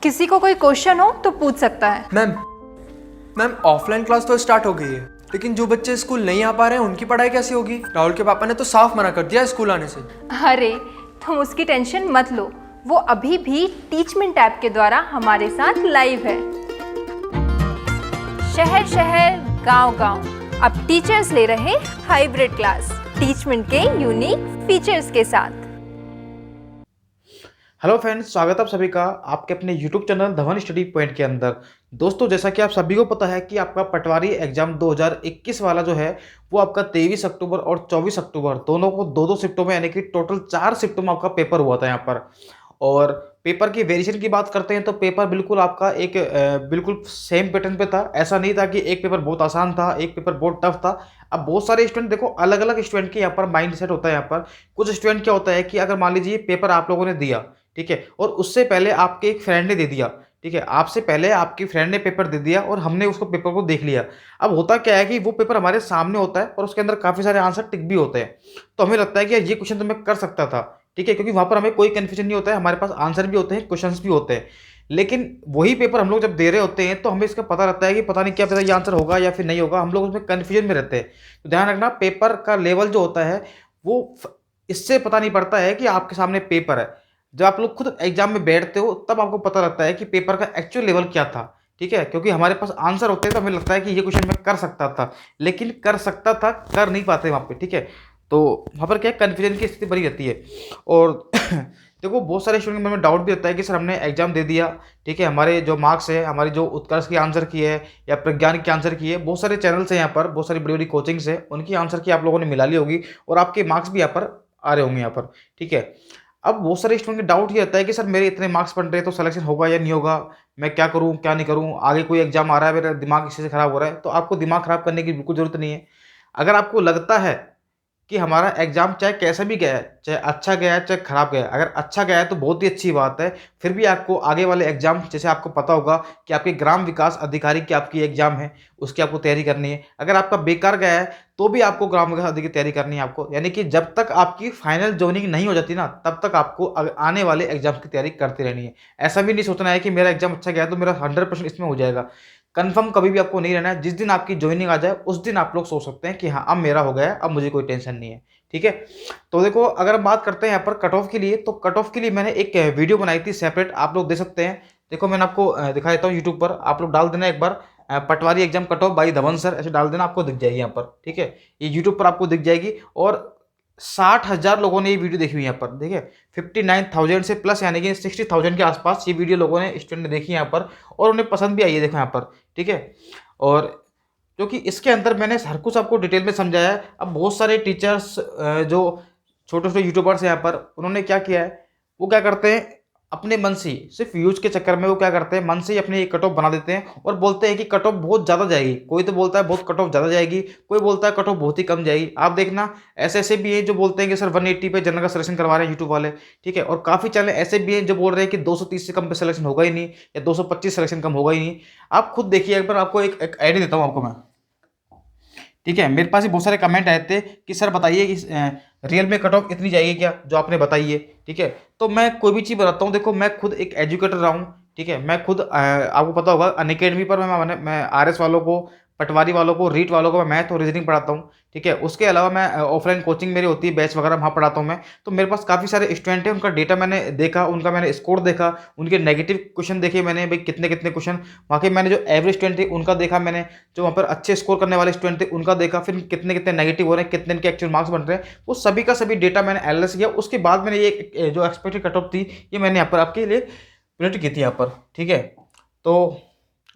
किसी को कोई क्वेश्चन हो तो पूछ सकता है। मैम मैम ऑफलाइन क्लास तो स्टार्ट हो गई है, लेकिन जो बच्चे स्कूल नहीं आ पा रहे हैं उनकी पढ़ाई कैसी होगी? राहुल के पापा ने तो साफ मना कर दिया स्कूल आने से। अरे तुम उसकी टेंशन मत लो, वो अभी भी टीचमेंट ऐप के द्वारा हमारे साथ लाइव है। शहर शहर गांव गांव अब टीचर्स ले रहे हाइब्रिड क्लास टीचमेंट के यूनिक फीचर्स के साथ। हेलो फ्रेंड्स, स्वागत है आप सभी का आपके अपने YouTube channel Dhawan study point के अंदर। दोस्तों, जैसा कि आप सभी को पता है कि आपका पटवारी एग्जाम 2021 वाला जो है वो आपका 23 अक्टूबर और 24 अक्टूबर दोनों को दो शिफ्टों में यानी कि टोटल 4 शिफ्टों में आपका पेपर हुआ था यहाँ पर। और पेपर की वेरिएशन की बात करते हैं तो पेपर बिल्कुल आपका एक बिल्कुल सेम पैटर्न पे था। ऐसा नहीं था कि एक पेपर बहुत आसान था, एक पेपर बहुत टफ था। अब बहुत सारे स्टूडेंट देखो, अलग अलग स्टूडेंट के यहाँ पर माइंड सेट होता है। यहाँ पर कुछ स्टूडेंट क्या होता है कि अगर मान लीजिए पेपर आप लोगों ने दिया, ठीक है, और उससे पहले आपके एक फ्रेंड ने दे दिया, ठीक है, आपसे पहले आपकी फ्रेंड ने पेपर दे दिया और हमने उसको पेपर को देख लिया। अब होता क्या है कि वो पेपर हमारे सामने होता है और उसके अंदर काफ़ी सारे आंसर टिक भी होते हैं, तो हमें लगता है कि यार ये क्वेश्चन तो मैं कर सकता था, ठीक है, क्योंकि वहाँ पर हमें कोई कन्फ्यूजन नहीं होता है, हमारे पास आंसर भी होते हैं, क्वेश्चन भी होते हैं। लेकिन वही पेपर हम लोग जब दे रहे होते हैं तो हमें इसका पता रहता है कि पता नहीं क्या पता ये आंसर होगा या फिर नहीं होगा, हम लोग उसमें कन्फ्यूजन में रहते हैं। तो ध्यान रखना, पेपर का लेवल जो होता है वो इससे पता नहीं पड़ता है कि आपके सामने पेपर है। जब आप लोग खुद एग्जाम में बैठते हो तब आपको पता लगता है कि पेपर का एक्चुअल लेवल क्या था, ठीक है, क्योंकि हमारे पास आंसर होते हैं तो हमें लगता है कि ये क्वेश्चन मैं कर सकता था, लेकिन कर सकता था कर नहीं पाते वहाँ पे, ठीक है। तो वहाँ पर क्या कन्फ्यूजन की स्थिति बनी रहती है। और देखो, बहुत सारे स्टूडेंट के मन में डाउट भी रहता है कि सर हमने एग्जाम दे दिया, ठीक है, हमारे जो मार्क्स है, हमारी जो उत्कर्ष की आंसर की है या प्रज्ञान की आंसर की है, बहुत सारे चैनल्स हैं यहाँ पर, बहुत सारी बड़ी बड़ी कोचिंग्स है, उनकी आंसर की आप लोगों ने मिला ली होगी और आपके मार्क्स भी यहाँ पर आ रहे होंगे यहाँ पर, ठीक है। अब बहुत सारे स्टूडेंट का डाउट ये रहता है कि सर मेरे इतने मार्क्स बन रहे हैं तो सिलेक्शन होगा या नहीं होगा, मैं क्या करूं क्या नहीं करूं, आगे कोई एग्जाम आ रहा है, मेरा दिमाग इसी से खराब हो रहा है। तो आपको दिमाग खराब करने की बिल्कुल जरूरत नहीं है। अगर आपको लगता है कि हमारा एग्जाम चाहे कैसा भी गया है, चाहे अच्छा गया है चाहे खराब गया है, अगर अच्छा गया है तो बहुत ही अच्छी बात है। फिर भी आपको आगे वाले एग्जाम, जैसे आपको पता होगा कि आपके ग्राम विकास अधिकारी की आपकी एग्जाम है, उसकी आपको तैयारी करनी है। अगर आपका बेकार गया है तो भी आपको ग्राम विकास अधिकारी की तैयारी करनी है आपको, यानी कि जब तक आपकी फाइनल ज्वाइनिंग नहीं हो जाती ना तब तक आपको आने वाले एग्जाम की तैयारी करती रहनी है। ऐसा भी नहीं सोचना है कि मेरा एग्जाम अच्छा गया तो मेरा 100% इसमें हो जाएगा। कंफर्म कभी भी आपको नहीं रहना है। जिस दिन आपकी ज्वाइनिंग आ जाए उस दिन आप लोग सोच सकते हैं कि हाँ अब मेरा हो गया है, अब मुझे कोई टेंशन नहीं है, ठीक है। तो देखो, अगर हम बात करते हैं यहाँ पर कट ऑफ के लिए, तो कट ऑफ के लिए मैंने एक वीडियो बनाई थी सेपरेट, आप लोग देख सकते हैं। देखो, मैंने आपको दिखा देता हूँ यूट्यूब पर, आप लोग डाल देना एक बार patwari exam cut off by Dhawan sir, ऐसे डाल देना, आपको दिख जाएगी यहाँ पर, ठीक है, ये यूट्यूब पर आपको दिख जाएगी। और 60,000 लोगों ने ये वीडियो देखी हुई है यहाँ पर, देखिए 59,000 से प्लस, यानी कि 60,000 के आसपास ये वीडियो लोगों ने, स्टूडेंट ने देखी यहाँ पर और उन्हें पसंद भी आई है, देखो यहाँ पर, ठीक है। और क्योंकि इसके अंदर मैंने हर कुछ आपको डिटेल में समझाया है। अब बहुत सारे टीचर्स जो छोटे छोटे यूट्यूबर्स हैं यहाँ पर, उन्होंने क्या किया है, वो क्या करते हैं अपने मन से सिर्फ व्यूज के चक्कर में वो क्या करते हैं, मन से ही अपने कट ऑफ बना देते हैं और बोलते हैं कि कट ऑफ बहुत ज़्यादा जाएगी। कोई तो बोलता है बहुत कट ऑफ ज़्यादा जाएगी, कोई बोलता है कट ऑफ बहुत ही कम जाएगी। आप देखना, ऐसे ऐसे भी हैं जो बोलते हैं कि सर 180 पे जनरल का सिलेक्शन करवा रहे हैं यूट्यूब वाले, ठीक है, और काफ़ी चैनल ऐसे भी हैं जो बोल रहे हैं कि 230 से कम पे सिलेक्शन होगा ही नहीं या 225 सिलेक्शन कम होगा ही नहीं। आप खुद देखिए एक बार, आपको एक आइडिया देता हूँ आपको मैं, ठीक है। मेरे पास ही बहुत सारे कमेंट आए थे कि सर बताइए कि रियल में कट ऑफ इतनी जाएगी क्या जो आपने बताई है, ठीक है। तो मैं कोई भी चीज़ बताता हूँ, देखो मैं खुद एक एजुकेटर रहा हूँ, ठीक है, मैं खुद आपको पता होगा अनअकैडमी पर मैं आरएस वालों को, पटवारी वालों को, रीट वालों को मैं मैथ और रीजनिंग पढ़ाता हूँ, ठीक है। उसके अलावा मैं ऑफलाइन कोचिंग मेरी होती है, बैच वगैरह वहाँ पढ़ाता हूँ मैं। तो मेरे पास काफ़ी सारे स्टूडेंट हैं, उनका डेटा मैंने देखा, उनका मैंने स्कोर देखा, उनके नेगेटिव क्वेश्चन देखे मैंने, भाई कितने कितने क्वेश्चन वहाँ के, मैंने जो एवरेज स्टूडेंट थे उनका देखा मैंने, जो वहाँ पर अच्छे स्कोर करने वाले स्टूडेंट थे उनका देखा, फिर कितने कितने नेगेटिव हो रहे हैं, कितने इनके एक्चुअल मार्क्स बन रहे हैं, वो सभी का सभी डेटा मैंने एनालिसिस किया। उसके बाद मैंने ये जो एक्सपेक्टेड कट ऑफ थी ये मैंने यहाँ पर आपके लिए प्रिंट की थी यहाँ पर, ठीक है। तो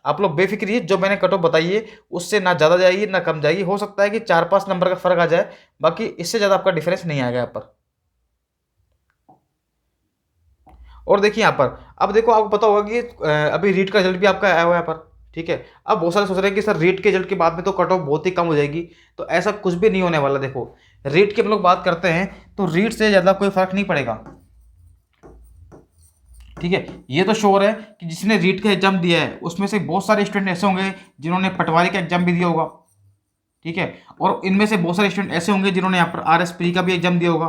आप लोग बेफिक्र रहिए, जो मैंने कट ऑफ बताई है उससे ना ज़्यादा जाएगी ना कम जाएगी। हो सकता है कि 4-5 नंबर का फर्क आ जाए, बाकी इससे ज़्यादा आपका डिफरेंस नहीं आएगा यहाँ पर। और देखिए यहाँ पर, अब देखो आपको पता होगा कि अभी रीट का रिजल्ट भी आपका आया हुआ है यहाँ पर, ठीक है। अब बहुत सारे सोच रहे हैं कि सर रीट के रिजल्ट के बाद में तो कट ऑफ बहुत ही कम हो जाएगी, तो ऐसा कुछ भी नहीं होने वाला। देखो, रीट की हम लोग बात करते हैं तो रीट से ज़्यादा कोई फर्क नहीं पड़ेगा, ठीक है। ये तो श्योर है कि जिसने रीट का एग्जाम दिया है उसमें से बहुत सारे स्टूडेंट ऐसे होंगे जिन्होंने पटवारी का एग्जाम भी दिया होगा, ठीक है, और इनमें से बहुत सारे स्टूडेंट ऐसे होंगे जिन्होंने यहाँ पर आरएस प्री का भी एग्जाम दिया होगा,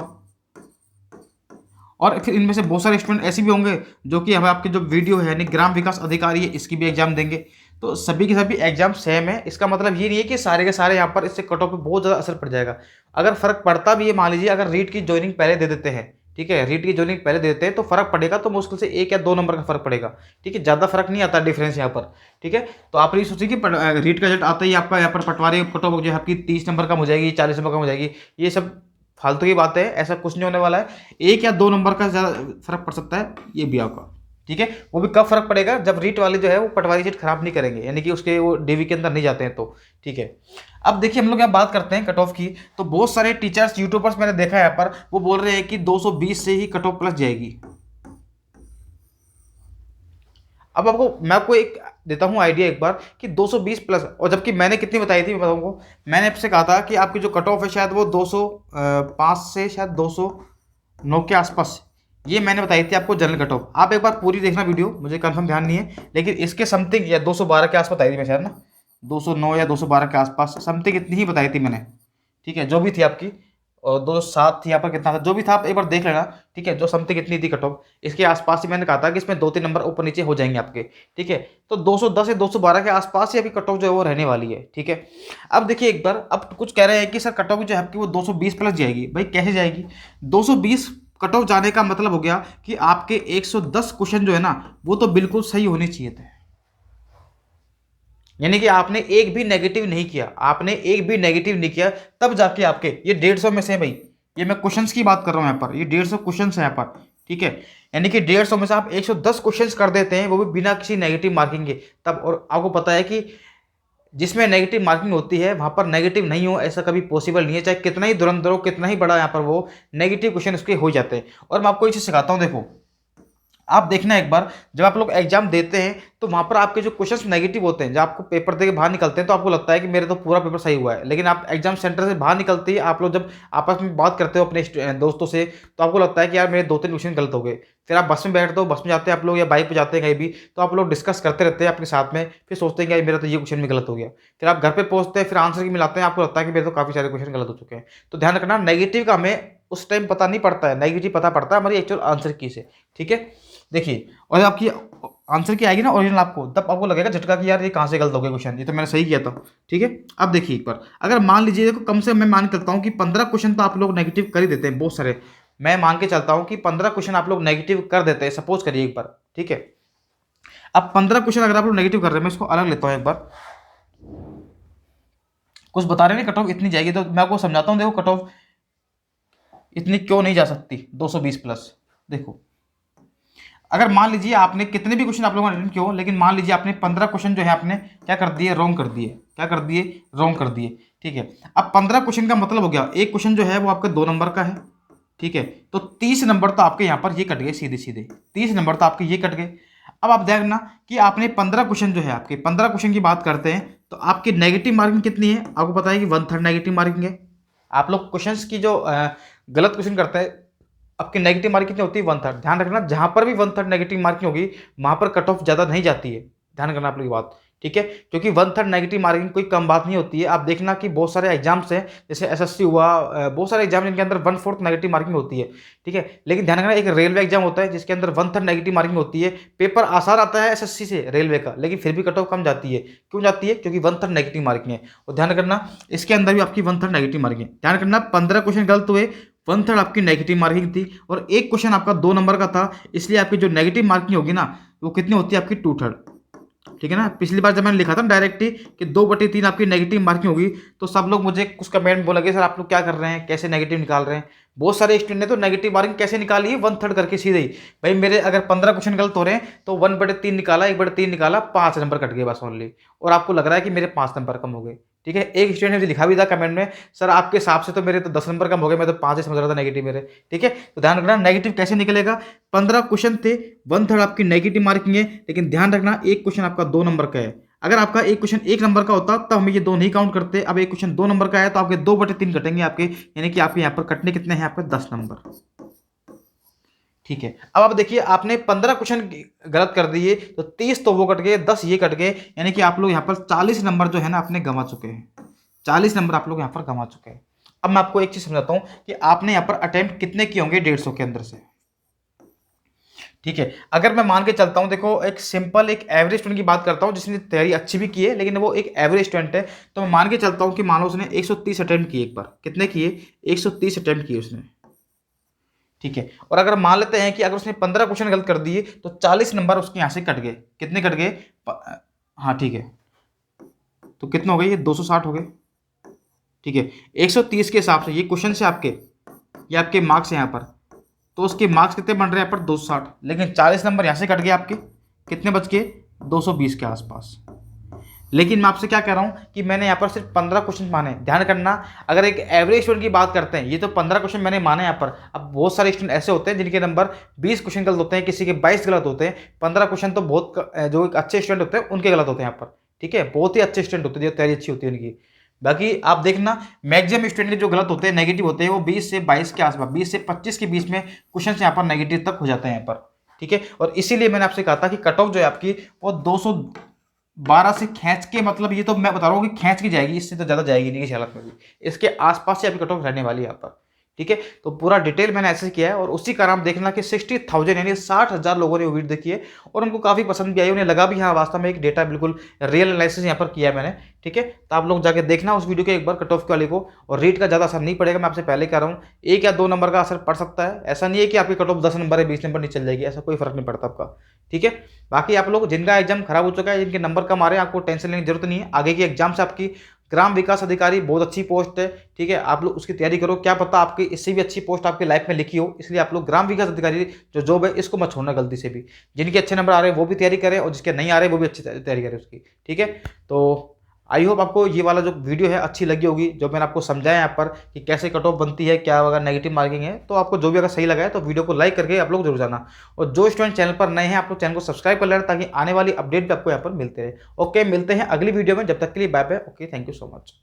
और फिर इनमें से बहुत सारे स्टूडेंट ऐसे भी होंगे जो कि हमें आपके जो वीडियो है यानी ग्राम विकास अधिकारी है इसकी भी एग्जाम देंगे। तो सभी के सभी एग्जाम सेम है। इसका मतलब ये नहीं है कि सारे के सारे यहाँ पर इससे कट ऑफ पे बहुत ज़्यादा असर पड़ जाएगा। अगर फर्क पड़ता भी है, मान लीजिए अगर रीट की ज्वाइनिंग पहले दे देते हैं, ठीक है, रीट की ज्वाइनिंग पहले दे देते हैं तो फर्क पड़ेगा तो मुश्किल से 1 या 2 नंबर का फर्क पड़ेगा, ठीक है, ज़्यादा फर्क नहीं आता डिफरेंस यहाँ पर, ठीक है। तो आप ये सोचिए कि रीट का रिजल्ट आता ही आपका यहाँ पर पटवारी कट ऑफ जो है आपकी 30 नंबर कम हो जाएगी, 40 नंबर कम हो जाएगी, ये सब फालतू की बातें है, ऐसा कुछ नहीं होने वाला है। 1 या 2 नंबर का ज़्यादा फर्क पड़ सकता है, ये भी आपका, ठीक है। वो भी कब फर्क पड़ेगा, जब रीट वाले जो है वो पटवारी सीट खराब नहीं करेंगे, यानी कि उसके वो डीवी के अंदर नहीं जाते हैं तो, ठीक है। अब देखिए हम लोग यहाँ बात करते हैं कट ऑफ की। तो बहुत सारे टीचर्स यूट्यूबर्स मैंने देखा है यहाँ पर, वो बोल रहे हैं कि 220 से ही कट ऑफ प्लस जाएगी। अब मैं आपको एक देता हूँ आइडिया एक बार कि 220 प्लस, और जबकि मैंने कितनी बताई थी मैं बताऊँगा। मैंने आपसे कहा था कि आपकी जो कट ऑफ है शायद वो 205 से शायद 209 के आसपास, ये मैंने बताई थी आपको जनरल कट ऑफ। आप एक बार पूरी देखना वीडियो, मुझे कंफर्म ध्यान नहीं है, लेकिन इसके समथिंग या 212 के आसपास बताई थी मैं शायद ना, 209 या 212 के आसपास समथिंग इतनी ही बताई थी मैंने, ठीक है, जो भी थी आपकी। और 207 थी यहाँ पर, कितना था जो भी था आप एक बार देख लेना, ठीक है, जो समथिंग इतनी थी कट ऑफ, इसके आसपास ही मैंने कहा था कि इसमें 2-3 नंबर ऊपर नीचे हो जाएंगे आपके, ठीक है। तो 210 से 212 के आसपास ही अभी कट ऑफ जो है वो रहने वाली है, ठीक है। अब देखिए एक बार, अब कुछ कह रहे हैं कि सर कट ऑफ जो है आपकी वो 220 प्लस जाएगी। भाई कैसे जाएगी? 220 कट ऑफ जाने का मतलब हो गया कि आपके 110 क्वेश्चन जो है ना वो तो बिल्कुल सही होने चाहिए थे, यानी कि आपने एक भी नेगेटिव नहीं किया, आपने एक भी नेगेटिव नहीं किया, तब जाके आपके ये 150 में से, भाई ये मैं क्वेश्चंस की बात कर रहा हूं यहाँ पर, ये 150 क्वेश्चंस है यहाँ पर, ठीक है। यानी कि 150 में से आप 110 क्वेश्चंस कर देते हैं, वो भी बिना किसी नेगेटिव मार्किंग के, तब। और आपको पता है कि जिसमें नेगेटिव मार्किंग होती है वहां पर नेगेटिव नहीं हो ऐसा कभी पॉसिबल नहीं है, चाहे कितना ही धुरंधर हो, कितना ही बड़ा यहाँ पर वो नेगेटिव क्वेश्चन उसके हो जाते हैं। और मैं आपको एक चीज़ सिखाता हूँ, देखो आप देखना एक बार, जब आप लोग एग्जाम देते हैं तो वहां पर आपके जो क्वेश्चंस नेगेटिव होते हैं, जब आपको पेपर दे के बाहर निकलते हैं तो आपको लगता है कि मेरे तो पूरा पेपर सही हुआ है, लेकिन आप एग्जाम सेंटर से बाहर निकलते ही आप लोग जब आपस में बात करते हो अपने दोस्तों से, तो आपको लगता है कि यार मेरे 2-3 क्वेश्चन गलत हो गए। फिर आप बस में बैठते हो, बस में जाते हैं आप लोग या बाइक पे जाते हैं कहीं भी, तो आप लोग डिस्कस करते रहते हैं अपने साथ में, फिर सोचते हैं कि यार मेरा तो ये क्वेश्चन भी गलत हो गया। फिर आप घर पे पहुंचते हैं, फिर आंसर की मिलाते हैं, आपको लगता है कि मेरे तो काफ़ी सारे क्वेश्चन गलत हो चुके हैं। तो ध्यान रखना, नेगेटिव का हमें उस टाइम पता नहीं पड़ता है, नेगेटिव पता पड़ता है हमारी एक्चुअल आंसर की से, ठीक है। देखिए, और जब आपकी आंसर की आएगी ना ओरिजिनल आपको, तब आपको लगेगा झटका कि यार ये कहाँ से गलत हो गया क्वेश्चन, ये तो मैंने सही किया था, ठीक है। अब देखिए एक बार, अगर मान लीजिए, देखो कम से मैं मान के चलता हूँ कि 15 क्वेश्चन तो आप लोग नेगेटिव कर ही देते हैं बहुत सारे, मैं मान के चलता हूँ कि 15 क्वेश्चन आप लोग नेगेटिव कर देते हैं, सपोज करिए एक बार, ठीक है। अब 15 क्वेश्चन अगर आप लोग नेगेटिव कर रहे हैं, मैं इसको अलग लेता हूँ एक बार, कुछ बता रहे हैं कट ऑफ इतनी जाएगी, तो मैं आपको समझाता हूँ। देखो कट ऑफ इतनी क्यों नहीं जा सकती 220 प्लस। देखो अगर मान लीजिए आपने कितने भी क्वेश्चन आप लोगों ने अटेंड किए हो, लेकिन मान लीजिए आपने 15 क्वेश्चन जो है आपने क्या कर दिए, रॉन्ग कर दिए, क्या कर दिए, रॉन्ग कर दिए, ठीक है। अब 15 क्वेश्चन का मतलब हो गया, एक क्वेश्चन जो है वो आपका 2 नंबर का है, ठीक है। तो 30 नंबर तो आपके यहाँ पर ये कट गए सीधे सीधे, 30 नंबर तो आपके ये कट गए। अब आप देखना कि आपने 15 क्वेश्चन जो है, आपके 15 क्वेश्चन की बात करते हैं, तो आपकी नेगेटिव मार्किंग कितनी है, आपको पता है कि 1/3 नेगेटिव मार्किंग है। आप लोग क्वेश्चंस की जो गलत क्वेश्चन करते हैं, आपकी नेगेटिव मार्किंग कितनी होती है, 1/3। ध्यान रखना, जहां पर भी 1/3 नेगेटिव मार्किंग होगी वहां पर कट ऑफ ज्यादा नहीं जाती है, ध्यान करना आप लोग की बात, ठीक है। क्योंकि 1/3 नेगेटिव मार्किंग कोई कम बात नहीं होती है। आप देखना कि बहुत सारे एग्जाम्स हैं, जैसे एसएससी हुआ, बहुत सारे एग्जाम जिनके अंदर 1/4 नेगेटिव मार्किंग होती है, ठीक है। लेकिन ध्यान रखना, एक रेलवे एग्जाम होता है जिसके अंदर 1/3 नेगेटिव मार्किंग होती है। पेपर आसान आता है एसएससी से रेलवे का, लेकिन फिर भी कट ऑफ कम जाती है। क्यों जाती है? क्योंकि 1/3 नेगेटिव मार्किंग है। और ध्यान करना, इसके अंदर भी आपकी 1/3 नेगेटिव मार्किंग है। ध्यान करना, 15 क्वेश्चन गलत हुए, 1/3 आपकी नेगेटिव मार्किंग थी, और एक क्वेश्चन आपका 2 नंबर का था, इसलिए आपकी जो नेगेटिव मार्किंग होगी ना वो कितनी होती है, आपकी 2/3, ठीक है ना। पिछली बार जब मैंने लिखा था डायरेक्ट ही कि 2/3 आपकी नेगेटिव मार्किंग होगी, तो सब लोग मुझे कुछ कमेंट बोला कि सर आप लोग क्या कर रहे हैं, कैसे नेगेटिव निकाल रहे हैं। बहुत सारे स्टूडेंट ने तो नेगेटिव मार्किंग कैसे निकाली है, 1/3 करके सीधे ही। भाई मेरे अगर 15 क्वेश्चन गलत हो रहे हैं तो 1/3 निकाला, 1/3 निकाला, 5 नंबर कट गए बस ओनली, और आपको लग रहा है कि मेरे 5 नंबर कम हो गए, ठीक है। एक स्टूडेंट ने मुझे लिखा भी था कमेंट में, सर आपके हिसाब से तो मेरे तो 10 नंबर कम हो गए, मैं तो 5 ही समझ रहा था नेगेटिव मेरे, ठीक है। तो ध्यान रखना, नेगेटिव कैसे निकलेगा, 15 क्वेश्चन थे, 1/3 आपकी नेगेटिव मार्किंग है, लेकिन ध्यान रखना एक क्वेश्चन आपका 2 नंबर का है। अगर आपका एक क्वेश्चन 1 नंबर का होता तब हम ये 2 नहीं काउंट करते। अब एक क्वेश्चन 2 नंबर का है तो आपके 2/3 कटेंगे आपके, यानी कि आपके यहाँ पर कटने कितने हैं, आपके 10 नंबर, ठीक है। अब आप देखिए, आपने 15 क्वेश्चन गलत कर दिए तो 30 तो वो कट गए, 10 ये कट गए, यानी कि आप लोग यहाँ पर 40 नंबर जो है ना आपने गंवा चुके हैं, 40 नंबर आप लोग यहाँ पर गंवा चुके हैं। अब मैं आपको एक चीज समझाता हूँ कि आपने यहाँ पर अटेम्प्ट कितने किए होंगे 150 के अंदर से। ठीक है। अगर मैं मान के चलता हूँ, देखो एक सिंपल एक एवरेज स्टूडेंट की बात करता हूँ जिसने तैयारी अच्छी भी की है लेकिन वो एक एवरेज स्टूडेंट है, तो मैं मान के चलता हूँ कि मान लो उसने 130 अटेम्प्ट किए। एक बार कितने किए? 130 अटेम्प्ट किए उसने, ठीक है। और अगर मान लेते हैं कि अगर उसने 15 क्वेश्चन गलत कर दिए तो 40 नंबर उसके यहाँ से कट गए। कितने कट गए? हाँ ठीक है, तो कितने हो गए? ये 260 हो गए, ठीक है। 130 के हिसाब से ये क्वेश्चन से आपके, ये आपके मार्क्स हैं यहाँ पर, तो उसके मार्क्स कितने बन रहे हैं यहाँ पर? 260, लेकिन 40 नंबर यहाँ से कट गए आपके, कितने बच गए? 220 के आसपास। लेकिन मैं आपसे क्या कह रहा हूँ कि मैंने यहाँ पर सिर्फ 15 क्वेश्चन माने। ध्यान करना, अगर एक एवरेज स्टूडेंट की बात करते हैं, ये तो 15 क्वेश्चन मैंने माने यहाँ पर। अब बहुत सारे स्टूडेंट ऐसे होते हैं जिनके नंबर 20 क्वेश्चन गलत होते हैं, किसी के 22 गलत होते हैं। 15 क्वेश्चन तो बहुत जो एक अच्छे स्टूडेंट होते हैं उनके गलत होते हैं यहाँ पर, ठीक है। बहुत ही अच्छे स्टूडेंट होते हैं जो तैयारी अच्छी होती है उनकी। बाकी आप देखना मैक्सिमम स्टूडेंट के जो गलत होते हैं, नेगेटिव होते हैं, वो 20 से 22 के आसपास, 20 से 25 के बीच में क्वेश्चन यहाँ पर नेगेटिव तक हो जाते हैं यहाँ पर, ठीक है। और इसीलिए मैंने आपसे कहा था कि कट ऑफ जो है आपकी वो 212 से खींच के, मतलब ये तो मैं बता रहा हूँ कि खींच के जाएगी, इससे तो ज़्यादा जाएगी नहीं किसी हालत में भी। इसके आसपास से आपकी कट ऑफ रहने वाली है यहाँ पर, ठीक है। तो पूरा डिटेल मैंने ऐसे किया है और उसी कारण आप देखना कि 60,000 यानी 60,000 लोगों ने वो वीडियो देखी है और उनको काफ़ी पसंद भी आई। उन्हें लगा भी हाँ वास्तव में एक डेटा बिल्कुल रियल एनालिसिस यहाँ पर किया है मैंने, ठीक है। तो आप लोग जाके देखना उस वीडियो के एक बार कट ऑफ वाले को। और रेट का ज़्यादा असर नहीं पड़ेगा, मैं आपसे पहले कह रहा हूँ। 1 या 2 नंबर का असर पड़ सकता है, ऐसा नहीं है कि आपकी कट ऑफ 10 नंबर है 20 नंबर नहीं चल जाएगी, ऐसा कोई फर्क नहीं पड़ता आपका, ठीक है। बाकी आप लोग जिनका एग्जाम खराब हो चुका है, जिनके नंबर कम आ रहे हैं, आपको टेंशन लेने की जरूरत नहीं है। आगे की एग्जाम से आपकी ग्राम विकास अधिकारी बहुत अच्छी पोस्ट है, ठीक है। आप लोग उसकी तैयारी करो, क्या पता आपकी इससे भी अच्छी पोस्ट आपकी लाइफ में लिखी हो। इसलिए आप लोग ग्राम विकास अधिकारी जो जॉब है इसको मत छोड़ना गलती से भी। जिनके अच्छे नंबर आ रहे हैं वो भी तैयारी करें और जिसके नहीं आ रहे वो भी अच्छी तैयारी करें उसकी, ठीक है। तो आई होप आपको ये वाला जो वीडियो है अच्छी लगी होगी, जो मैंने आपको समझाया यहाँ पर कि कैसे कट ऑफ बनती है, क्या अगर नेगेटिव मार्किंग है। तो आपको जो भी अगर सही लगा है तो वीडियो को लाइक करके आप लोग जरूर जाना। और जो स्टूडेंट चैनल पर नए हैं आप लोग चैनल को सब्सक्राइब कर लेना ताकि आने वाली अपडेट भी आपको यहाँ पर मिलते रहे। ओके, मिलते हैं अगली वीडियो में, जब तक के लिए bye bye. Okay, thank you so much.